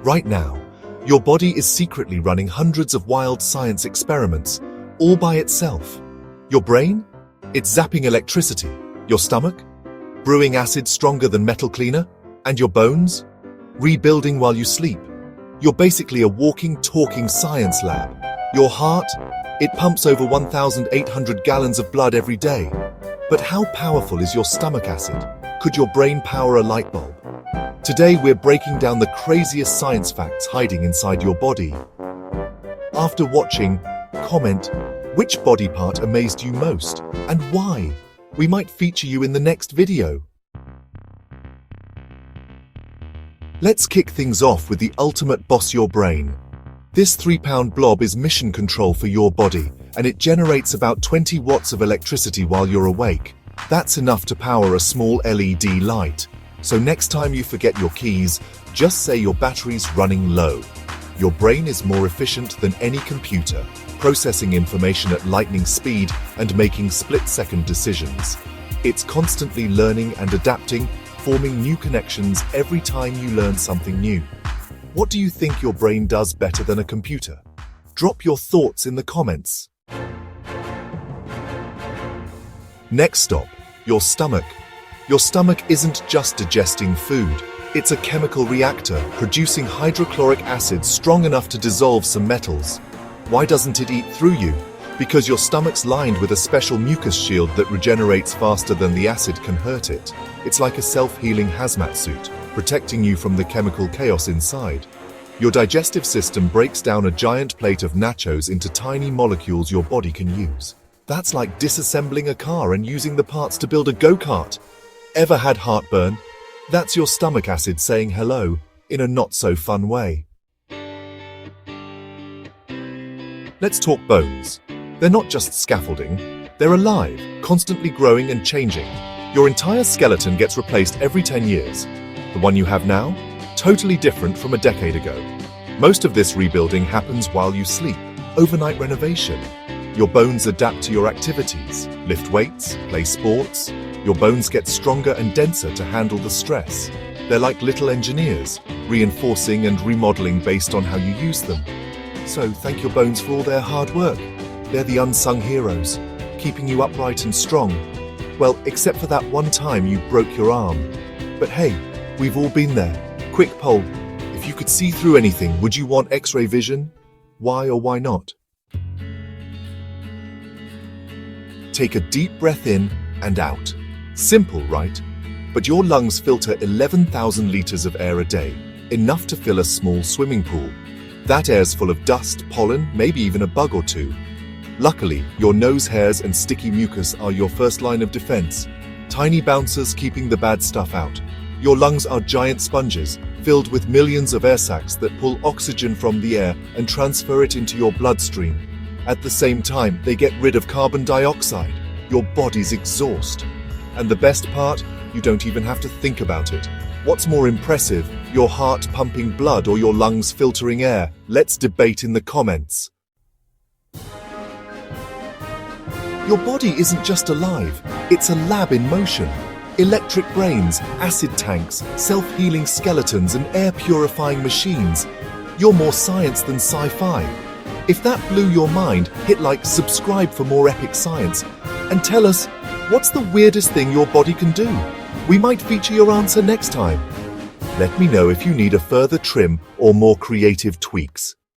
Right now, your body is secretly running hundreds of wild science experiments, all by itself. Your brain? It's zapping electricity. Your stomach? Brewing acid stronger than metal cleaner? And your bones? Rebuilding while you sleep. You're basically a walking, talking science lab. Your heart? It pumps over 1,800 gallons of blood every day. But how powerful is your stomach acid? Could your brain power a light bulb? Today we're breaking down the craziest science facts hiding inside your body. After watching, comment which body part amazed you most and why. We might feature you in the next video. Let's kick things off with the ultimate boss, your brain. This 3-pound blob is mission control for your body, and it generates about 20 watts of electricity while you're awake. That's enough to power a small LED light. So next time you forget your keys, just say your battery's running low. Your brain is more efficient than any computer, processing information at lightning speed and making split-second decisions. It's constantly learning and adapting, forming new connections every time you learn something new. What do you think your brain does better than a computer? Drop your thoughts in the comments. Next stop, your stomach. Your stomach isn't just digesting food. It's a chemical reactor producing hydrochloric acid strong enough to dissolve some metals. Why doesn't it eat through you? Because your stomach's lined with a special mucus shield that regenerates faster than the acid can hurt it. It's like a self-healing hazmat suit, protecting you from the chemical chaos inside. Your digestive system breaks down a giant plate of nachos into tiny molecules your body can use. That's like disassembling a car and using the parts to build a go-kart. Ever had heartburn? That's your stomach acid saying hello in a not-so-fun way. Let's talk bones. They're not just scaffolding, they're alive, constantly growing and changing. Your entire skeleton gets replaced every 10 years. The one you have now? Totally different from a decade ago. Most of this rebuilding happens while you sleep. Overnight renovation. Your bones adapt to your activities. Lift weights, play sports. Your bones get stronger and denser to handle the stress. They're like little engineers, reinforcing and remodeling based on how you use them. So thank your bones for all their hard work. They're the unsung heroes, keeping you upright and strong. Well, except for that one time you broke your arm. But hey, we've all been there. Quick poll, if you could see through anything, would you want X-ray vision? Why or why not? Take a deep breath in and out. Simple, right? But your lungs filter 11,000 liters of air a day, enough to fill a small swimming pool. That air's full of dust, pollen, maybe even a bug or two. Luckily, your nose hairs and sticky mucus are your first line of defense, tiny bouncers keeping the bad stuff out. Your lungs are giant sponges, filled with millions of air sacs that pull oxygen from the air and transfer it into your bloodstream. At the same time, they get rid of carbon dioxide, your body's exhaust. And the best part? You don't even have to think about it. What's more impressive, your heart pumping blood or your lungs filtering air? Let's debate in the comments. Your body isn't just alive, it's a lab in motion. Electric brains, acid tanks, self-healing skeletons and air-purifying machines. You're more science than sci-fi. If that blew your mind, hit like, subscribe for more epic science. And tell us, what's the weirdest thing your body can do? We might feature your answer next time. Let me know if you need a further trim or more creative tweaks.